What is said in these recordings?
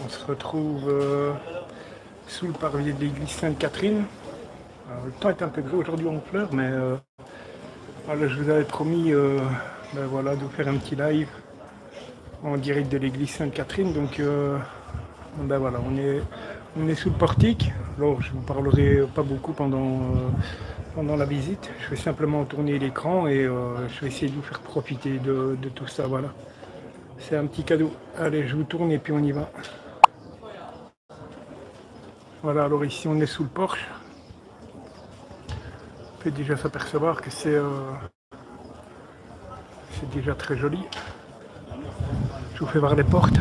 On se retrouve sous le parvis de l'église Sainte-Catherine. Alors, le temps est un peu gris aujourd'hui en fleurs, mais voilà, je vous avais promis voilà, de vous faire un petit live en direct de l'église Sainte-Catherine. Donc voilà, on est sous le portique. Alors je ne vous parlerai pas beaucoup pendant la visite. Je vais simplement tourner l'écran et je vais essayer de vous faire profiter de tout ça. Voilà. C'est un petit cadeau. Allez, je vous tourne et puis on y va. Voilà, alors ici on est sous le porche. On peut déjà s'apercevoir que c'est déjà très joli. Je vous fais voir les portes.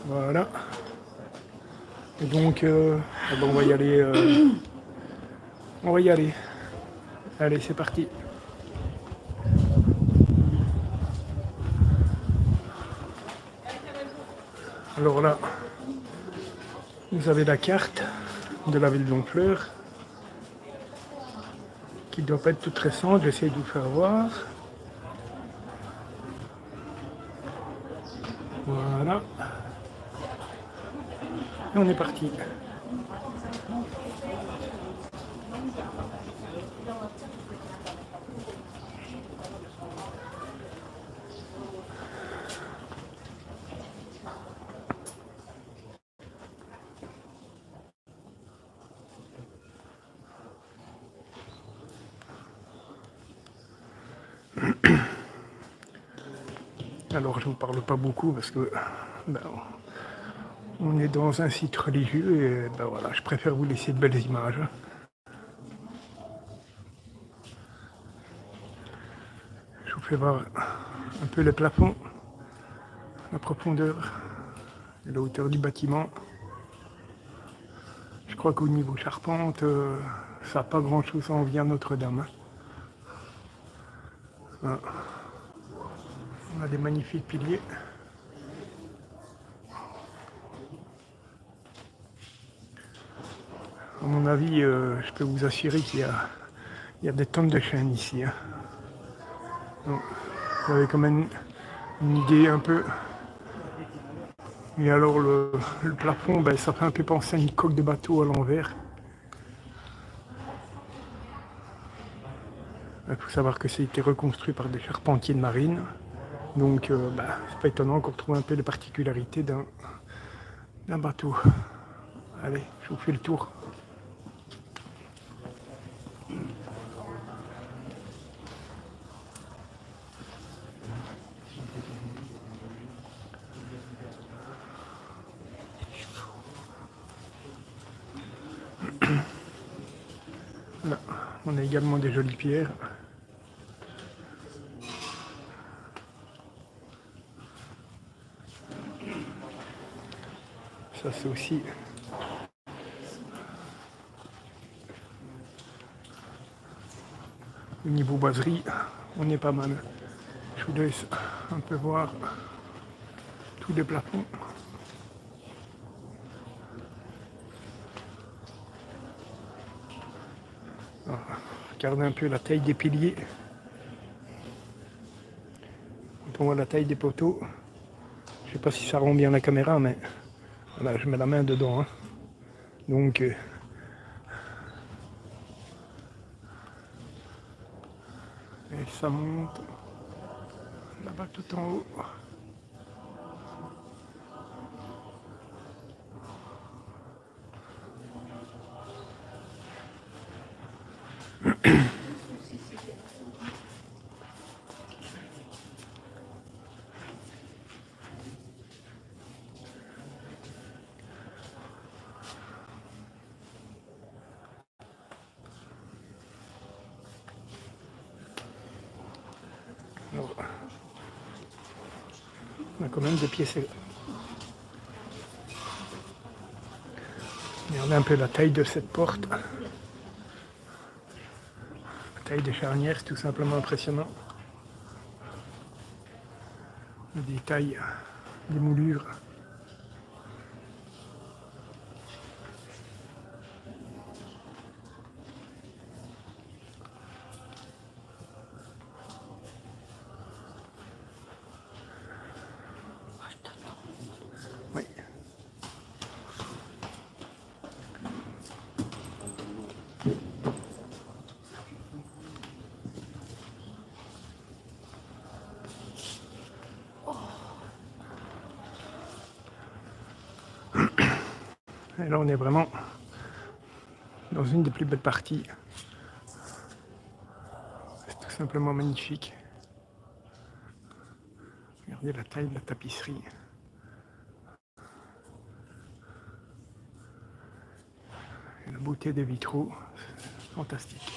Voilà. Et donc, on va y aller. On va y aller. Allez, c'est parti. Alors là, vous avez la carte de la ville d'Honfleur qui ne doit pas être toute récente. J'essaie de vous faire voir. Voilà. Et on est parti. Alors je ne vous parle pas beaucoup parce que ben, on est dans un site religieux et ben voilà, je préfère vous laisser de belles images. Je vous fais voir un peu le plafond, la profondeur et la hauteur du bâtiment. Je crois qu'au niveau charpente, ça n'a pas grand chose à envier à Notre-Dame. Hein. On a des magnifiques piliers. À mon avis, je peux vous assurer il y a des tonnes de chênes ici. Hein. Donc, vous avez quand même une idée un peu. Et alors le plafond, ben, ça fait un peu penser à une coque de bateau à l'envers. Il faut savoir que ça a été reconstruit par des charpentiers de marine. Donc c'est pas étonnant qu'on retrouve un peu les particularités d'un bateau. Allez, je vous fais le tour. Là, on a également des jolies pierres. Ça c'est aussi au niveau boiserie, on est pas mal. Je vous laisse un peu voir tous les plafonds. Alors, regardez un peu la taille des piliers. Quand on voit la taille des poteaux, je sais pas si ça rend bien la caméra, mais voilà, je mets la main dedans. Hein. Donc et ça monte là-bas tout en haut. Alors, on a quand même des pièces. Regardez un peu la taille de cette porte. La taille des charnières, c'est tout simplement impressionnant. Le détail des moulures. Et là on est vraiment dans une des plus belles parties. C'est tout simplement magnifique. Regardez la taille de la tapisserie. Et la beauté des vitraux, c'est fantastique.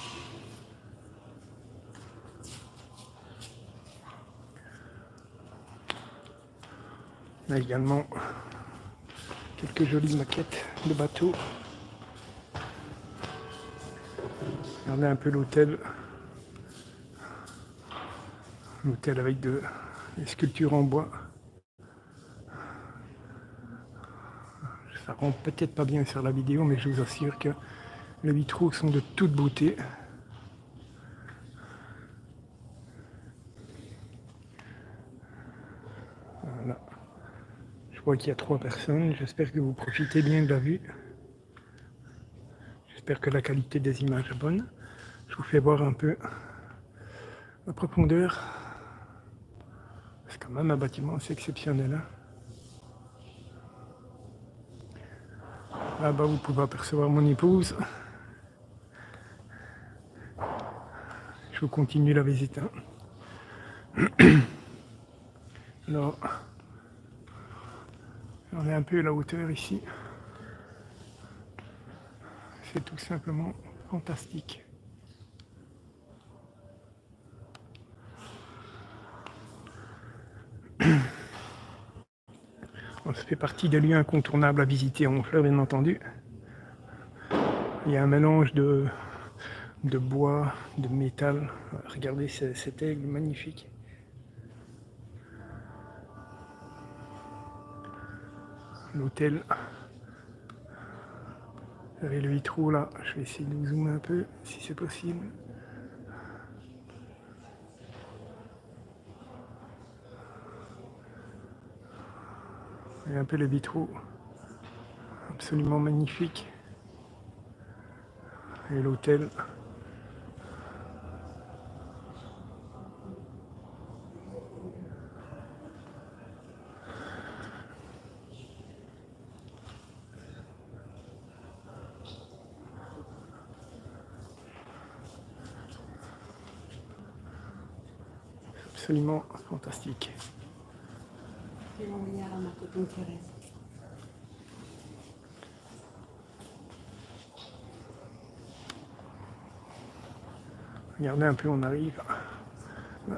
On a également quelques jolies maquettes de bateaux. Regardez un peu l'hôtel. L'hôtel avec des sculptures en bois. Ça rend peut-être pas bien sur la vidéo, mais je vous assure que les vitraux sont de toute beauté. Voilà. Je vois qu'il y a 3 personnes. J'espère que vous profitez bien de la vue. J'espère que la qualité des images est bonne. Je vous fais voir un peu la profondeur. C'est quand même un bâtiment assez exceptionnel. Hein. Là-bas, vous pouvez apercevoir mon épouse. Je vous continue la visite. Hein. Alors, on est un peu à la hauteur ici. C'est tout simplement fantastique. Ça fait partie des lieux incontournables à visiter à Honfleur, bien entendu. Il y a un mélange de bois, de métal. Regardez cet aigle magnifique. L'hôtel. Vous avez le vitraux là. Je vais essayer de vous zoomer un peu si c'est possible. Et un peu les vitraux. Absolument magnifique. Et l'hôtel. Absolument fantastique. Regardez un peu, on arrive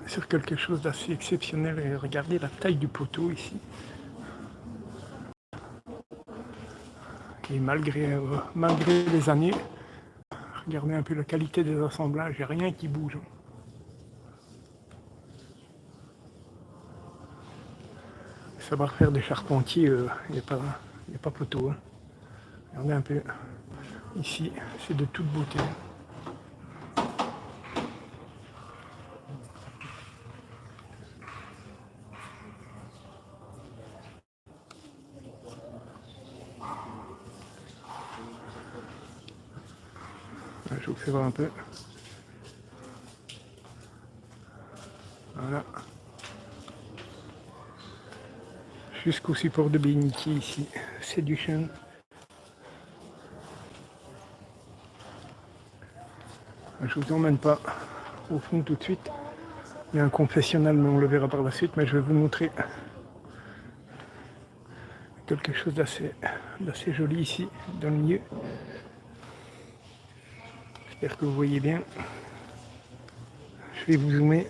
sur quelque chose d'assez exceptionnel et regardez la taille du poteau ici. Et malgré les années, regardez un peu la qualité des assemblages, il n'y a rien qui bouge. Savoir faire des charpentiers, il n'y a pas photo. Hein. Regardez un peu, ici, c'est de toute beauté. Je vous fais voir un peu. Voilà. Jusqu'au support de bénitier ici, Seduction. Je vous emmène pas au fond tout de suite. Il y a un confessionnal, mais on le verra par la suite. Mais je vais vous montrer quelque chose d'assez joli ici, dans le milieu. J'espère que vous voyez bien. Je vais vous zoomer.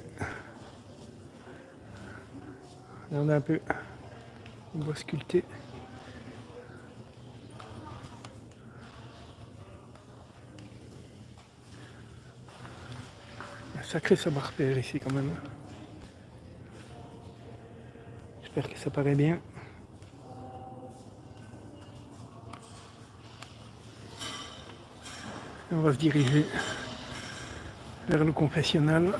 Regardez un peu. On va sculpter. Un sacré savoir-faire ici quand même. J'espère que ça paraît bien. Et on va se diriger vers le confessionnal.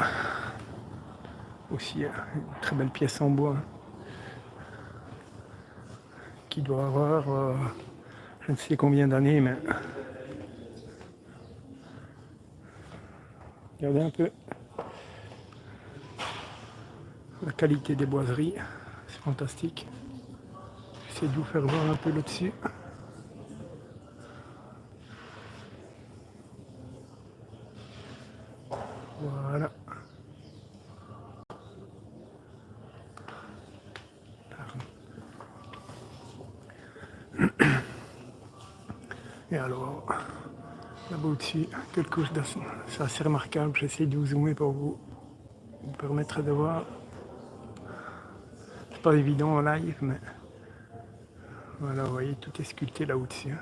Aussi une très belle pièce en bois qui doit avoir je ne sais combien d'années, mais regardez un peu la qualité des boiseries, c'est fantastique. J'essaie de vous faire voir un peu là-dessus. Et alors, là-bas au-dessus, quelle couche d'acier. C'est assez remarquable. J'essaie de vous zoomer pour vous permettre de voir. C'est pas évident en live, mais voilà, vous voyez, tout est sculpté là au-dessus.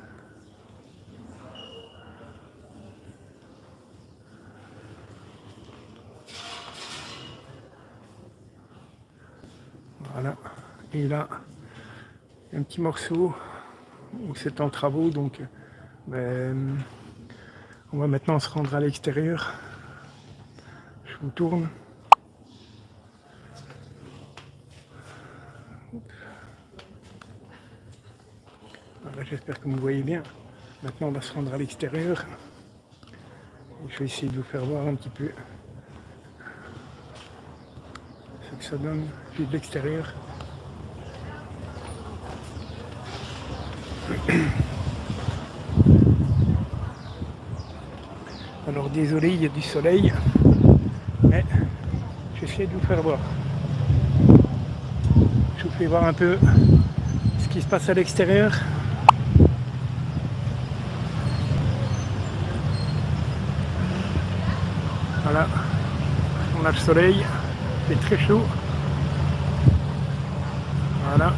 Voilà. Et là, un petit morceau où c'est en travaux, donc ben, on va maintenant se rendre à l'extérieur. Je vous tourne. Voilà, j'espère que vous voyez bien. Maintenant, on va se rendre à l'extérieur. Je vais essayer de vous faire voir un petit peu ce que ça donne vu de l'extérieur. Alors désolé, il y a du soleil, mais j'essaie de vous faire voir. Je vous fais voir un peu ce qui se passe à l'extérieur. Voilà, on a le soleil, il fait très chaud. Voilà.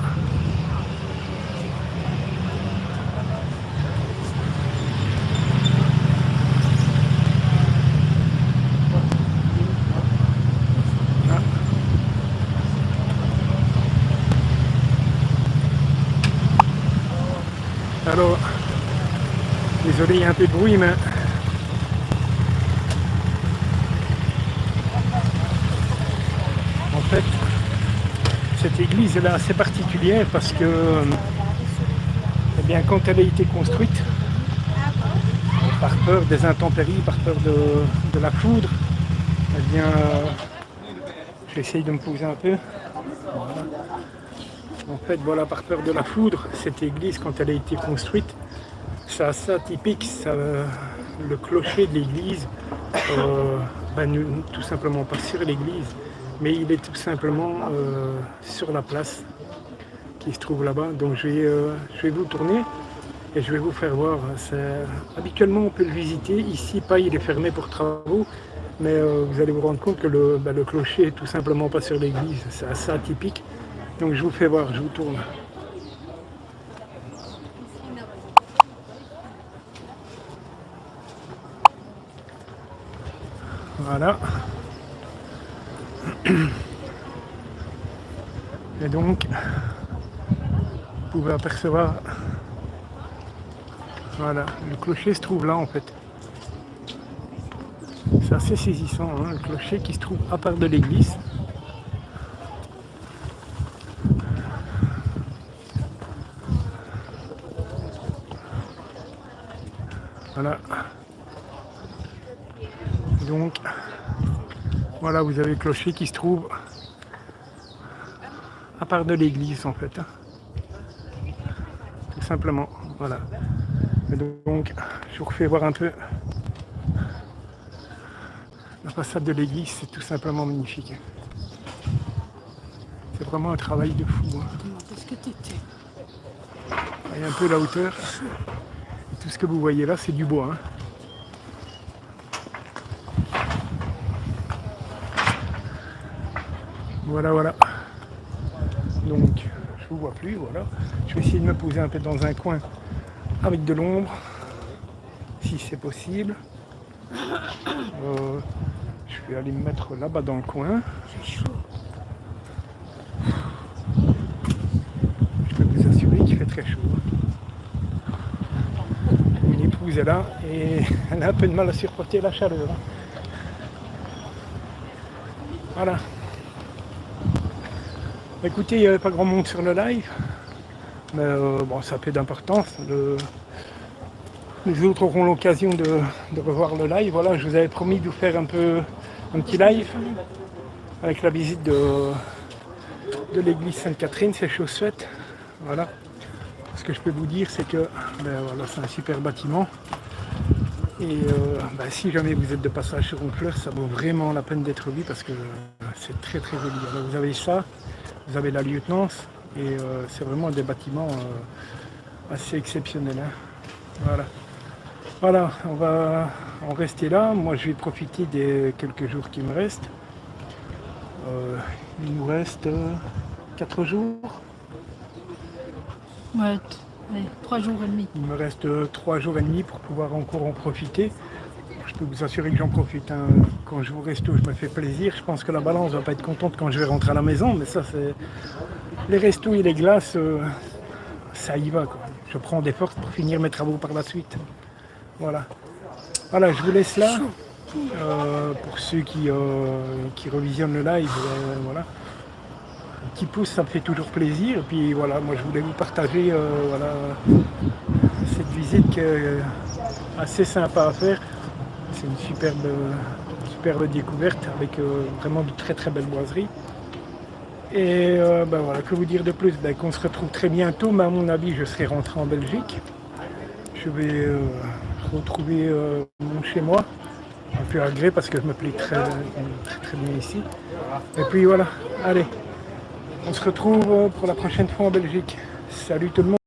Alors, désolé, il y a un peu de bruit, mais en fait, cette église est assez particulière parce que, eh bien, quand elle a été construite, par peur des intempéries, par peur de la foudre, eh bien, j'essaye de me poser un peu. Voilà. En fait, voilà, par peur de la foudre, cette église, quand elle a été construite, c'est assez atypique. Le clocher de l'église, tout simplement pas sur l'église, mais il est tout simplement sur la place qui se trouve là-bas. Donc je vais vous tourner et je vais vous faire voir. Habituellement, on peut le visiter. Ici, pas, il est fermé pour travaux, mais vous allez vous rendre compte que le clocher est tout simplement pas sur l'église. C'est assez atypique. Donc je vous fais voir, je vous tourne. Voilà. Et donc, vous pouvez apercevoir, voilà, le clocher se trouve là en fait. C'est assez saisissant, hein, le clocher qui se trouve à part de l'église. Voilà. Donc, voilà, vous avez le clocher qui se trouve à part de l'église en fait. Hein. Tout simplement, voilà. Et donc, je vous refais voir un peu la façade de l'église, c'est tout simplement magnifique. C'est vraiment un travail de fou. Hein. Il y a un peu la hauteur. Tout ce que vous voyez là, c'est du bois. Hein. Voilà, voilà. Donc, je vous vois plus, voilà. Je vais essayer de me poser un peu dans un coin avec de l'ombre, si c'est possible. Je vais aller me mettre là-bas dans le coin. C'est chaud. Je peux vous assurer qu'il fait très chaud. Mon épouse est là et elle a un peu de mal à supporter la chaleur. Voilà. Écoutez, il n'y avait pas grand monde sur le live, mais bon, ça a peu d'importance. Les autres auront l'occasion de revoir le live. Voilà, je vous avais promis de vous faire un petit live avec la visite de l'église Sainte-Catherine, c'est chose faite. Voilà. Ce que je peux vous dire, c'est que voilà, c'est un super bâtiment. Et si jamais vous êtes de passage sur Honfleur, ça vaut vraiment la peine d'être vu parce que c'est très très joli. Alors, vous avez ça, vous avez la lieutenance et c'est vraiment des bâtiments assez exceptionnels. Hein. Voilà. Voilà, on va en rester là. Moi, je vais profiter des quelques jours qui me restent. Il nous reste 4 jours. Ouais, ouais, 3 jours et demi. Il me reste 3 jours et demi pour pouvoir encore en profiter. Je peux vous assurer que j'en profite, hein. Quand je vous resto, je me fais plaisir. Je pense que la balance va pas être contente quand je vais rentrer à la maison, mais ça, c'est les restos et les glaces, ça y va, quoi. Je prends des forces pour finir mes travaux par la suite. Voilà. Voilà, je vous laisse là. Pour ceux qui revisionnent le live, voilà. Un petit pouce, ça me fait toujours plaisir. Et puis voilà, moi je voulais vous partager voilà, cette visite qui est assez sympa à faire. C'est une superbe découverte avec vraiment de très très belles boiseries. Et ben voilà, que vous dire de plus, ben, qu'on se retrouve très bientôt, mais à mon avis je serai rentré en Belgique. Je vais retrouver mon chez moi, un peu à gré parce que je me plais très bien ici. Et puis voilà, allez, on se retrouve pour la prochaine fois en Belgique. Salut tout le monde.